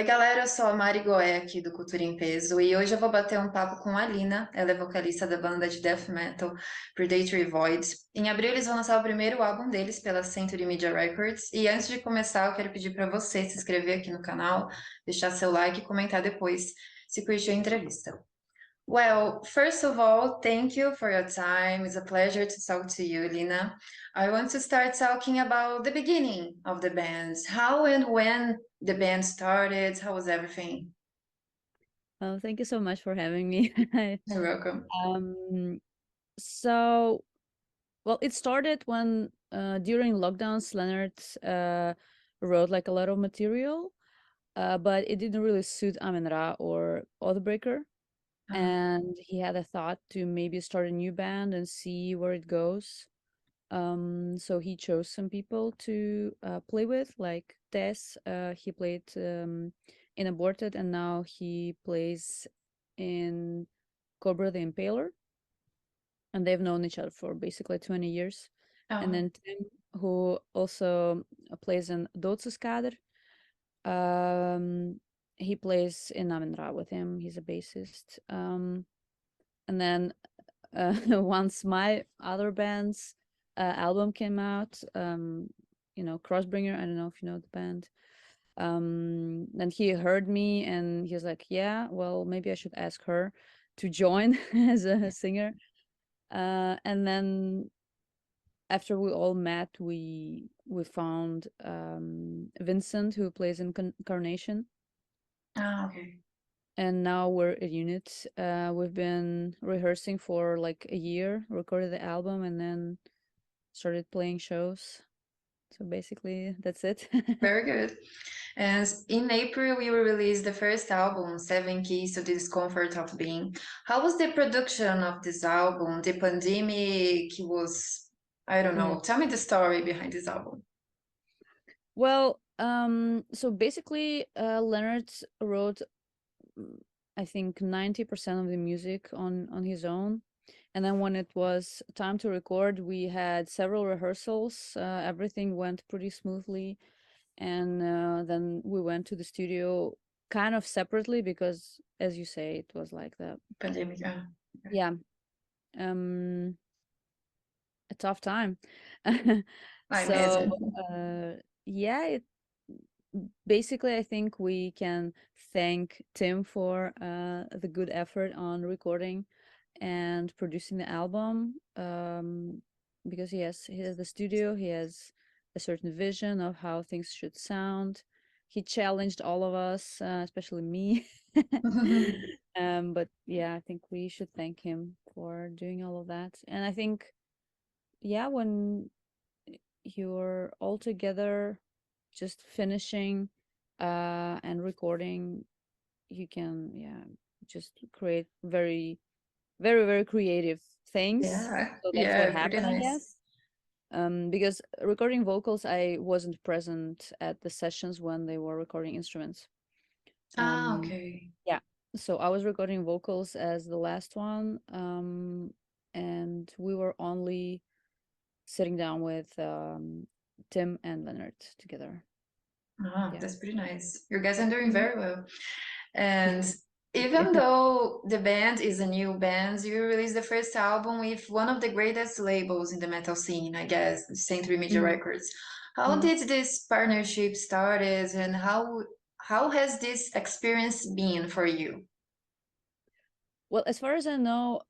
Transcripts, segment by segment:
galera, eu sou a Mari Goe aqui do Cultura em Peso e hoje eu vou bater um papo com a Lina, ela é vocalista da banda de death metal Predatory Void. Em abril eles vão lançar o primeiro álbum deles pela Century Media Records e antes de começar eu quero pedir para você se inscrever aqui no canal, deixar seu like e comentar depois se curtiu a entrevista. Well, first of all, thank you for your time. It's a pleasure to talk to you, Lina. I want to start talking about the beginning of the band. How and when the band started? How was everything? Oh, thank you so much for having me. You're welcome. Um, so, well, it started when during lockdowns, Leonard wrote like a lot of material, but it didn't really suit Amin-Ra or Oathbreaker, and he had a thought to maybe start a new band and see where it goes. So he chose some people to play with, like Tess. He played in Aborted, and now he plays in Cobra the Impaler, and they've known each other for basically 20 years. And then Tim, who also plays in Dodseskader, he plays in Amin-Ra with him. He's a bassist. And then once my other band's album came out, Crossbringer, I don't know if you know the band. And he heard me and he was like, yeah, well, maybe I should ask her to join as a singer. And then after we all met, we found Vincent, who plays in Carnation. Okay. And now we're a unit. We've been rehearsing for like a year, recorded the album, and then started playing shows. So basically, that's it. Very good. And in April, we will release the first album, Seven Keys to the Discomfort of Being. How was the production of this album? The pandemic was, I don't know. Tell me the story behind this album. Well, so basically, Leonard wrote, I think, 90% of the music on his own. And then when it was time to record, we had several rehearsals. Everything went pretty smoothly. And then we went to the studio kind of separately because, as you say, it was like the pandemic. Yeah. A tough time. So yeah, basically I think we can thank Tim for the good effort on recording and producing the album, because he has the studio, he has a certain vision of how things should sound. He challenged all of us, especially me. But yeah, I think we should thank him for doing all of that. And I think, yeah, when you're all together just finishing and recording, you can just create very, very, very creative things. So that's what happened, I guess. Because recording vocals, I wasn't present at the sessions when they were recording instruments. Okay. Yeah, so I was recording vocals as the last one, and we were only sitting down with Tim and Leonard together. That's pretty nice. You guys are doing very well. And even though the band is a new band, you released the first album with one of the greatest labels in the metal scene, I guess, Century Media Records. How did this partnership started, and how has this experience been for you? Well, as far as I know,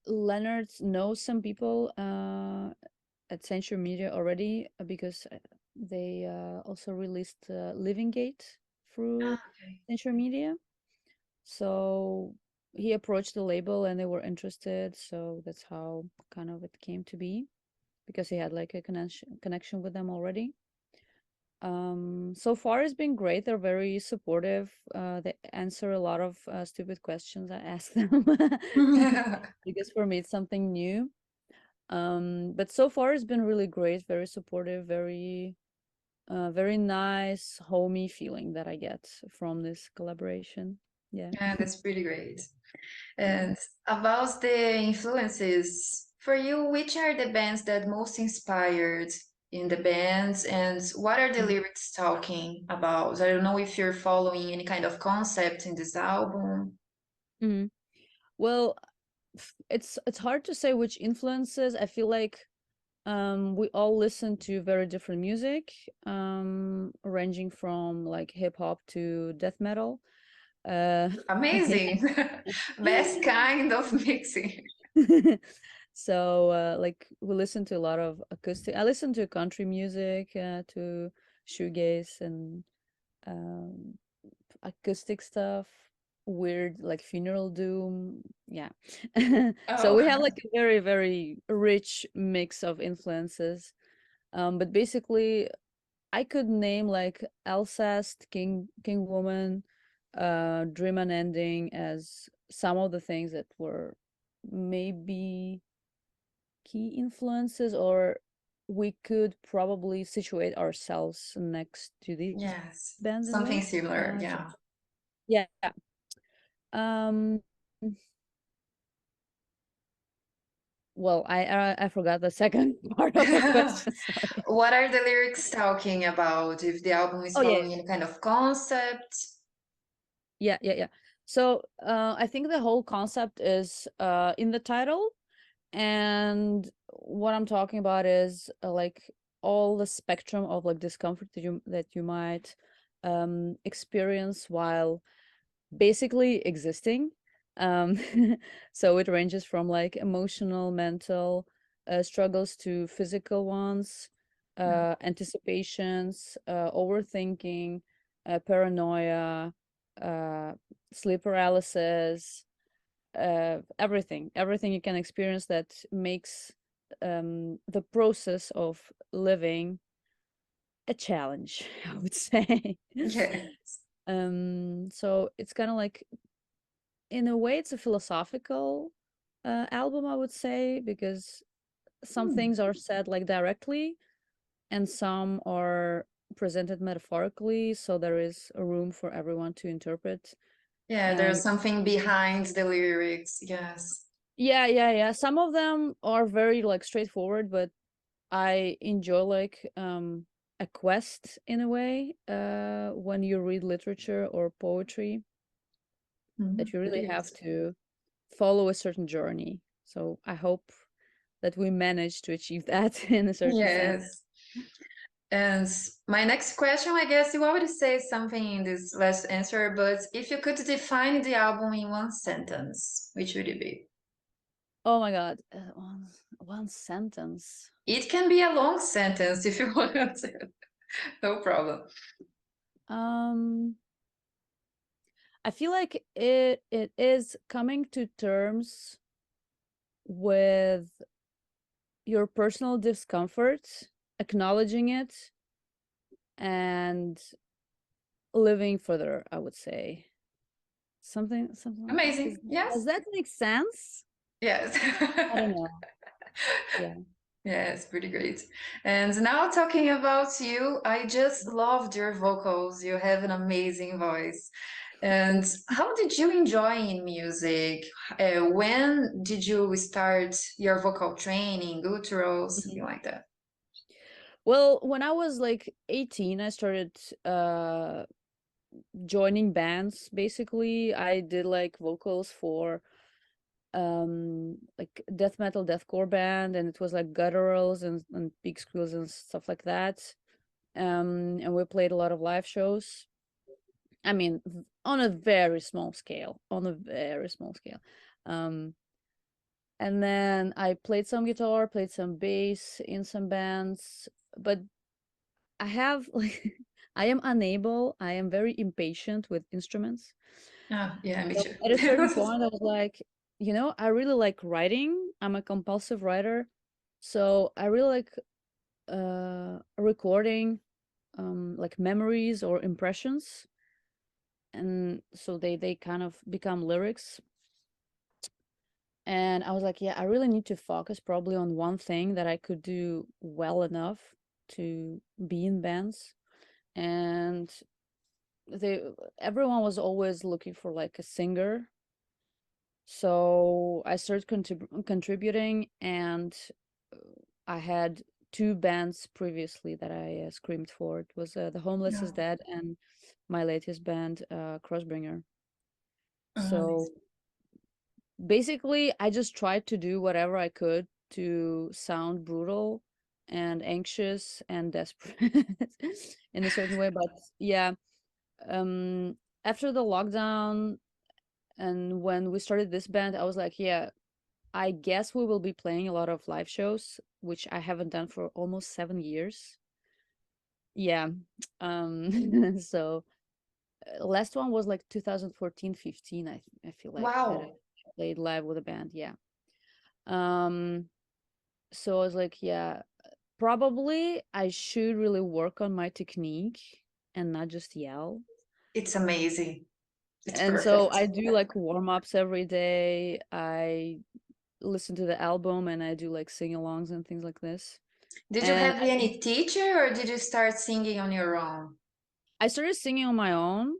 Leonard knows some people at Century Media already, because they also released Living Gate through Century Media. So he approached the label and they were interested. So that's how kind of it came to be, because he had like a connection with them already. So far it's been great. They're very supportive. They answer a lot of stupid questions I ask them because for me it's something new. But so far it's been really great, very supportive, very very nice, homey feeling that I get from this collaboration. Yeah, that's pretty great. And about the influences, for you, which are the bands that most inspired in the bands, and what are the lyrics talking about? I don't know if you're following any kind of concept in this album. Mm-hmm. Well, it's hard to say which influences. I feel like we all listen to very different music, ranging from like hip hop to death metal. Amazing. Best kind of mixing. So like we listen to a lot of acoustic. I listen to country music, to shoegaze and um, acoustic stuff, weird like funeral doom. Yeah. So we have Oh, like a very, very rich mix of influences. But basically I could name like Alcest, King Woman, Dream Unending as some of the things that were maybe key influences, or we could probably situate ourselves next to these yes. bands in a Something way. similar, yeah. Yeah. Um, well, I forgot the second part of the question. Sorry. What are the lyrics talking about? If the album is Oh yeah, following any kind of concept? yeah. So I think the whole concept is in the title, and what I'm talking about is like all the spectrum of like discomfort that you might experience while basically existing. Um, so it ranges from like emotional, mental struggles to physical ones, anticipations, overthinking, paranoia, uh, sleep paralysis, everything you can experience that makes the process of living a challenge, I would say. Yes. So it's kind of like, in a way, it's a philosophical album, I would say, because some Hmm. things are said like directly and some are presented metaphorically, so there is a room for everyone to interpret. Yeah, there's And something behind the lyrics. Yes. yeah, some of them are very like straightforward, but I enjoy like a quest in a way, when you read literature or poetry, that Mhm. you really Great. have to follow a certain journey. So I hope that we manage to achieve that in a certain sense. Yes. And my next question, I guess you already say something in this last answer, but if you could define the album in one sentence, which would it be? Oh my God, one sentence. It can be a long sentence if you want to. No problem. Um, I feel like it is coming to terms with your personal discomfort, acknowledging it, and living further, I would say. Something like that. Amazing. Yes. Does that make sense? Yes. I don't know. Yeah. Yes, pretty great. And now talking about you, I just loved your vocals. You have an amazing voice. And Thank you. how did you enjoy in music? When did you start your vocal training, Autoral, Mhm. something like that? Well, when I was like 18, I started joining bands. Basically, I did like vocals for like death metal deathcore band, and it was like gutturals and pig squeals and stuff like that. And we played a lot of live shows. I mean, on a very small scale, um and then I played some guitar, played some bass in some bands, but I have like I am very impatient with instruments. Oh, yeah, me So too. at a certain point, I was like, I really like writing. I'm a compulsive writer. So I really like recording like memories or impressions. And so they kind of become lyrics. And I was like, yeah, I really need to focus probably on one thing that I could do well enough to be in bands. And they everyone was always looking for like a singer. So I started contributing, and I had two bands previously that I screamed for. It was The Homeless is Dead and my latest band, Crossbringer. So basically, I just tried to do whatever I could to sound brutal and anxious and desperate in a certain way. But yeah, after the lockdown and when we started this band, I was like, yeah, I guess we will be playing a lot of live shows, which I haven't done for almost 7 years. Yeah. So last one was like 2014, 15, I feel like that I Wow. played live with a band. Yeah. Um, so I was like, yeah, probably I should really work on my technique and not just yell. It's amazing. It's And so perfect. I do like warm-ups every day. I listen to the album and I do like sing-alongs and things like this. Did you And have any teacher or did you start singing on your own? I started singing on my own.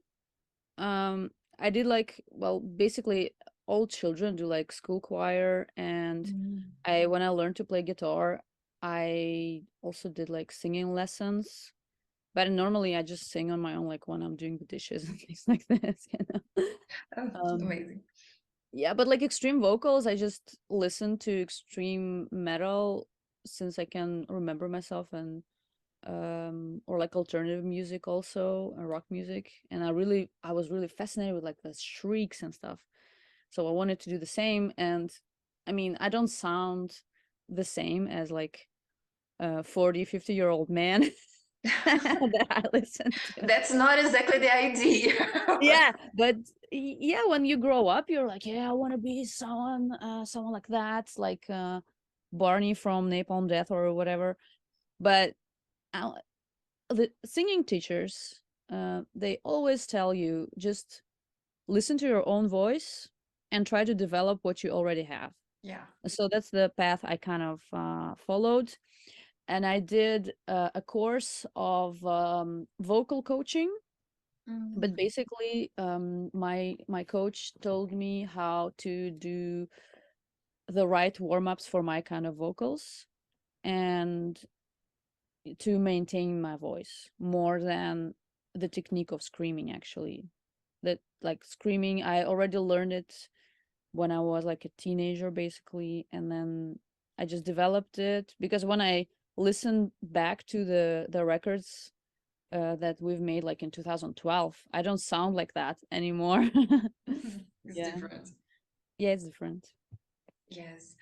Um, I did like, well, basically all children do like school choir, and when I learned to play guitar, I also did like singing lessons. But normally I just sing on my own, like when I'm doing the dishes and things like this, you know. Oh, Um, amazing. yeah, but like extreme vocals, I just listen to extreme metal since I can remember myself, and or like alternative music also, and rock music. And I was really fascinated with like the shrieks and stuff. So I wanted to do the same. And I mean, I don't sound the same as like a 40, 50-year-old man that I listen to. That's not exactly the idea. Yeah, but yeah, when you grow up, you're like, yeah, I want to be someone like that, like Barney from Napalm Death or whatever. But uh, the singing teachers, they always tell you just listen to your own voice and try to develop what you already have. Yeah. So that's the path I kind of followed. And I did a course of vocal coaching. But basically, my coach told me how to do the right warm-ups for my kind of vocals and to maintain my voice more than the technique of screaming. Actually, that like screaming, I already learned it when I was like a teenager, basically, and then I just developed it because when I listened back to the records that we've made like in 2012, I don't sound like that anymore. It's Yeah. different. Yeah, it's different. Yes.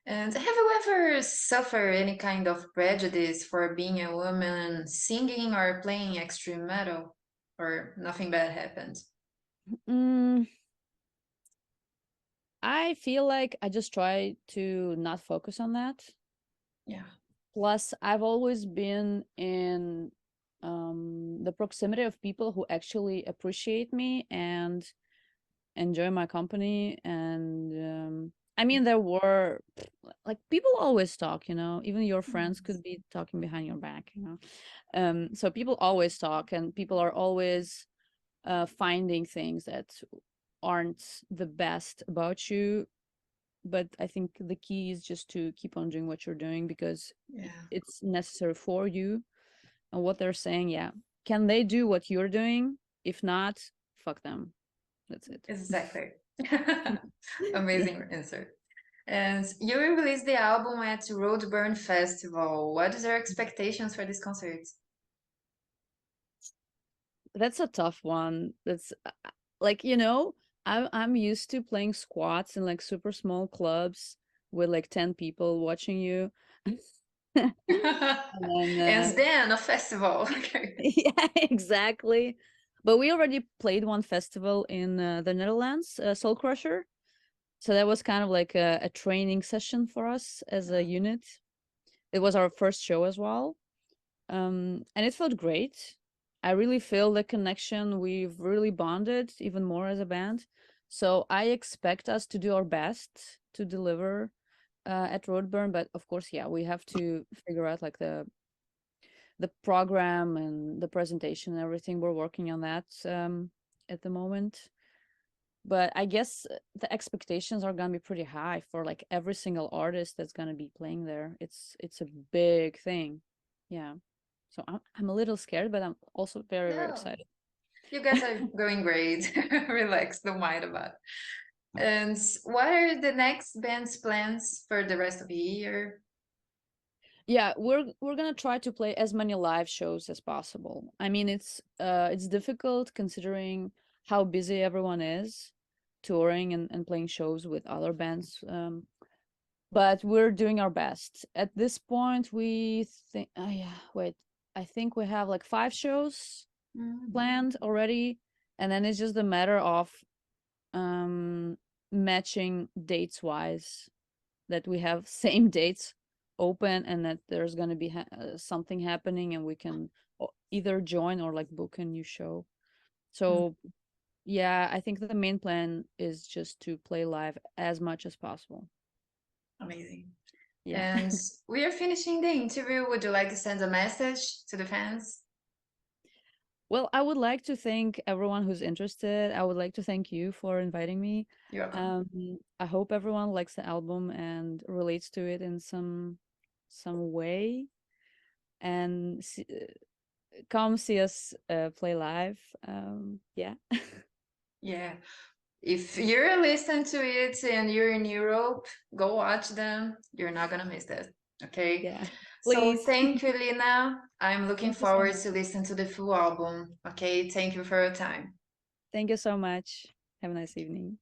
And have you ever suffered any kind of prejudice for being a woman singing or playing extreme metal? Or nothing bad happened? Mm, I feel like I just try to not focus on that. Yeah. Plus, I've always been in the proximity of people who actually appreciate me and enjoy my company. And I mean, there were like people always talk, you know, even your friends could be talking behind your back, you know. So people always talk, and people are always finding things that aren't the best about you. But I think the key is just to keep on doing what you're doing because Yeah. it's necessary for you. And what they're saying, yeah, can they do what you're doing? If not, fuck them. That's it. Exactly. Yeah. Amazing answer. And you will release the album at Roadburn Festival. What is your expectations for this concert? That's a tough one. That's like, you know, I'm used to playing squats in like super small clubs with like 10 people watching you. And then And then a festival. Okay. yeah, exactly. But we already played one festival in the Netherlands, Soul Crusher. So that was kind of like a training session for us as a unit. It was our first show as well. And it felt great. I really feel the connection. We've really bonded even more as a band. So I expect us to do our best to deliver at Roadburn. But of course, yeah, we have to figure out like the program and the presentation and everything. We're working on that at the moment. but I guess the expectations are gonna be pretty high for like every single artist that's gonna be playing there. It's a big thing. Yeah. So I'm a little scared, but I'm also very, very No, excited. you guys are going great. Relax, don't mind about it. And what are the next band's plans for the rest of the year? Yeah, we're gonna try to play as many live shows as possible. I mean, it's difficult considering how busy everyone is touring and playing shows with other bands. But we're doing our best. At this point, we think, oh yeah, wait, I think we have like 5 shows planned already, and then it's just a matter of matching dates wise, that we have same dates open and that there's going to be something happening and we can either join or like book a new show. So yeah, I think the main plan is just to play live as much as possible. Amazing. Yeah. And we are finishing the interview. Would you like to send a message to the fans? Well, I would like to thank everyone who's interested. I would like to thank you for inviting me. You're welcome. I hope everyone likes the album and relates to it in some way. And come see us play live. Yeah. Yeah. If you're listening to it and you're in Europe, go watch them. You're not gonna miss that. Okay. Yeah. So Please. thank you, Lina. I'm looking Thank you so forward much. to listen to the full album. Okay. Thank you for your time. Thank you so much. Have a nice evening.